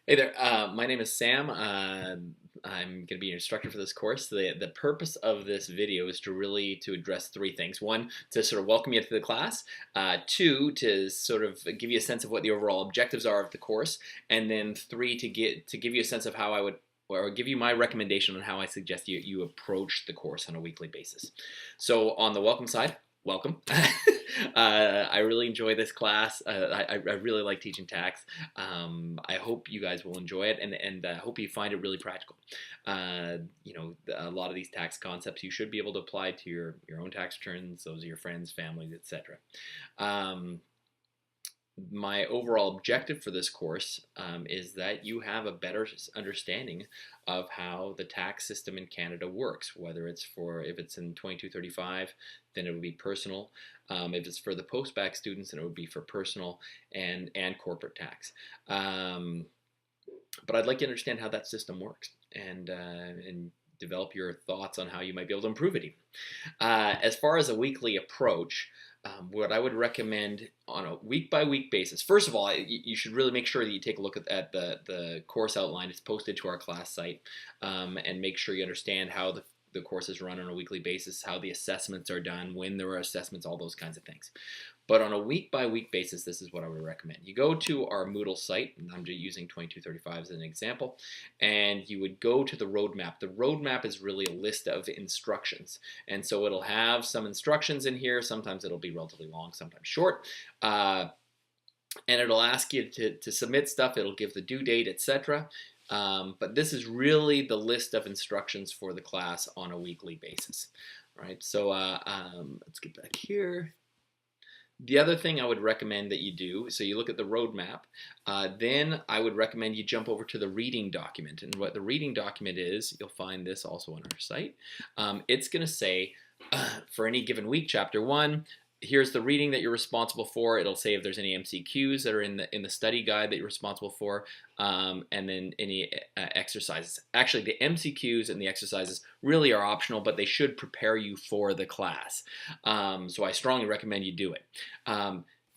Hey there, my name is Sam. I'm going to be an instructor for this course. The purpose of this video is to address three things. One, to sort of welcome you to the class. Two, to sort of give you a sense of what the overall objectives are of the course. And then three, to give you a sense of how I would or give you my recommendation on how I suggest you approach the course on a weekly basis. So on the welcome side, welcome. I really enjoy this class. I really like teaching tax. I hope you guys will enjoy it, and I hope you find it really practical. A lot of these tax concepts you should be able to apply to your own tax returns, those of your friends, families, etc. My overall objective for this course is that you have a better understanding of how the tax system in Canada works, whether if it's in 2235, then it would be personal. If it's for the post-bac students, then it would be for personal and corporate tax. But I'd like you to understand how that system works and develop your thoughts on how you might be able to improve it even. As far as a weekly approach, what I would recommend on a week-by-week basis, first of all, you should really make sure that you take a look at the course outline. It's posted to our class site, and make sure you understand how the course is run on a weekly basis, how the assessments are done, when there are assessments, all those kinds of things. But on a week-by-week basis, this is what I would recommend. You go to our Moodle site, and I'm just using 2235 as an example, and you would go to the roadmap. The roadmap is really a list of instructions, and so it'll have some instructions in here. Sometimes it'll be relatively long, sometimes short, and it'll ask you to submit stuff. It'll give the due date, etc. But this is really the list of instructions for the class on a weekly basis. All right, so let's get back here. The other thing I would recommend that you do, so you look at the roadmap, then I would recommend you jump over to the reading document. And what the reading document is, you'll find this also on our site. It's going to say, for any given week, Chapter 1, here's the reading that you're responsible for. It'll say if there's any MCQs that are in the study guide that you're responsible for, and then any exercises. Actually, the MCQs and the exercises really are optional, but they should prepare you for the class. So I strongly recommend you do it.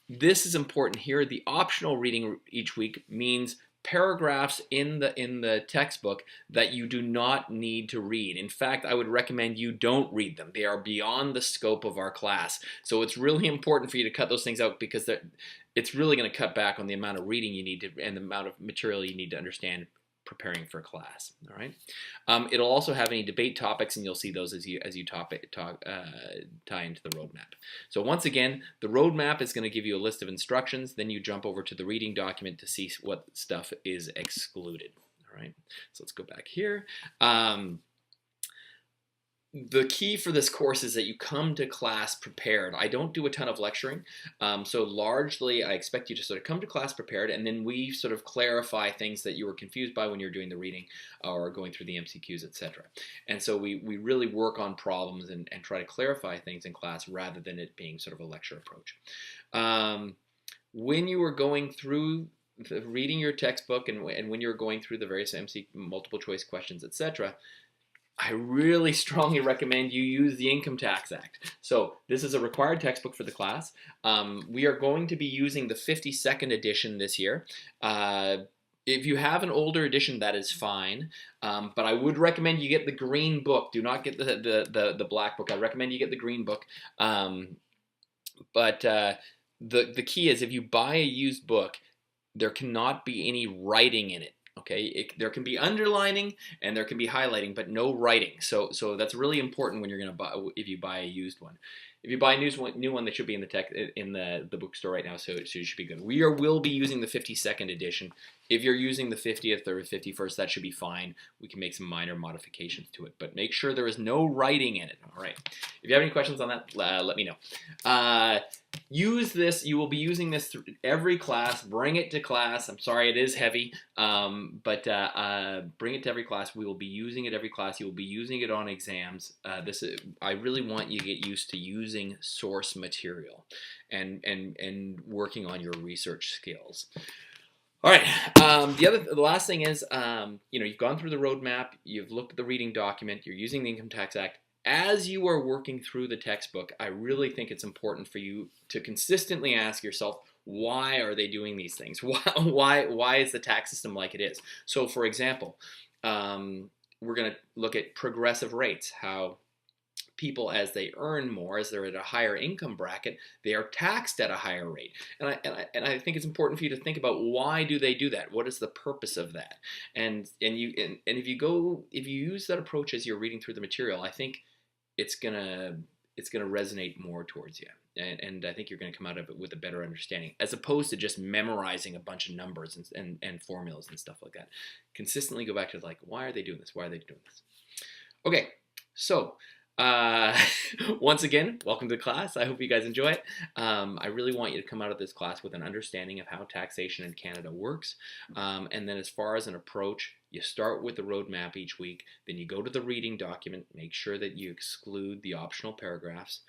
This is important here. The optional reading each week means paragraphs in the textbook that you do not need to read. In fact, I would recommend you don't read them. They are beyond the scope of our class. So it's really important for you to cut those things out because it's really going to cut back on the amount of reading you need to and the amount of material you need to understand preparing for class. All right. It'll also have any debate topics, and you'll see those as you tie into the roadmap. So once again, the roadmap is going to give you a list of instructions. Then you jump over to the reading document to see what stuff is excluded. All right. So let's go back here. The key for this course is that you come to class prepared. I don't do a ton of lecturing, so largely I expect you to sort of come to class prepared, and then we sort of clarify things that you were confused by when you're doing the reading or going through the MCQs, etc. And so we really work on problems and try to clarify things in class rather than it being sort of a lecture approach. When you are going through reading your textbook and when you're going through the various multiple choice questions, etc., I really strongly recommend you use the Income Tax Act. So this is a required textbook for the class. We are going to be using the 52nd edition this year. If you have an older edition, that is fine. But I would recommend you get the green book. Do not get the black book. I recommend you get the green book. But the key is if you buy a used book, there cannot be any writing in it. Okay, there can be underlining and there can be highlighting, but no writing. So that's really important when you're going to buy if you buy a used one. If you buy a new one, that should be in the bookstore right now, so you should be good. Will be using the 52nd edition. If you're using the 50th or 51st, that should be fine. We can make some minor modifications to it, but make sure there is no writing in it. All right. If you have any questions on that, let me know. Use this. You will be using this through every class. Bring it to class. I'm sorry, it is heavy, but bring it to every class. We will be using it every class. You will be using it on exams. I really want you to get used to using source material and working on your research skills. All right. The last thing is, you've gone through the roadmap. You've looked at the reading document. You're using the Income Tax Act. As you are working through the textbook, I really think it's important for you to consistently ask yourself, why are they doing these things? Why is the tax system like it is? So, for example, we're going to look at progressive rates, how people, as they earn more, as they're at a higher income bracket, they are taxed at a higher rate. And I think it's important for you to think about, why do they do that? What is the purpose of that? And if you use that approach as you're reading through the material, I think it's gonna resonate more towards you. And I think you're going to come out of it with a better understanding, as opposed to just memorizing a bunch of numbers and formulas and stuff like that. Consistently go back to, like, why are they doing this? Why are they doing this? Okay, so uh, once again, welcome to class. I hope you guys enjoy it. I really want you to come out of this class with an understanding of how taxation in Canada works. And then, as far as an approach, you start with the roadmap each week. Then you go to the reading document. Make sure that you exclude the optional paragraphs.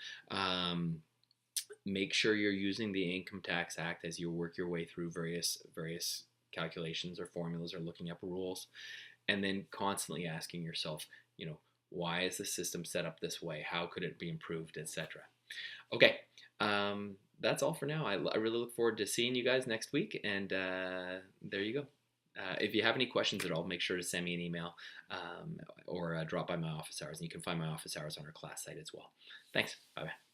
Make sure you're using the Income Tax Act as you work your way through various calculations or formulas, or looking up rules, and then constantly asking yourself, why is the system set up this way? How could it be improved, etc. Okay, that's all for now. I really look forward to seeing you guys next week, and there you go. If you have any questions at all, make sure to send me an email, or drop by my office hours, and you can find my office hours on our class site as well. Thanks. Bye-bye.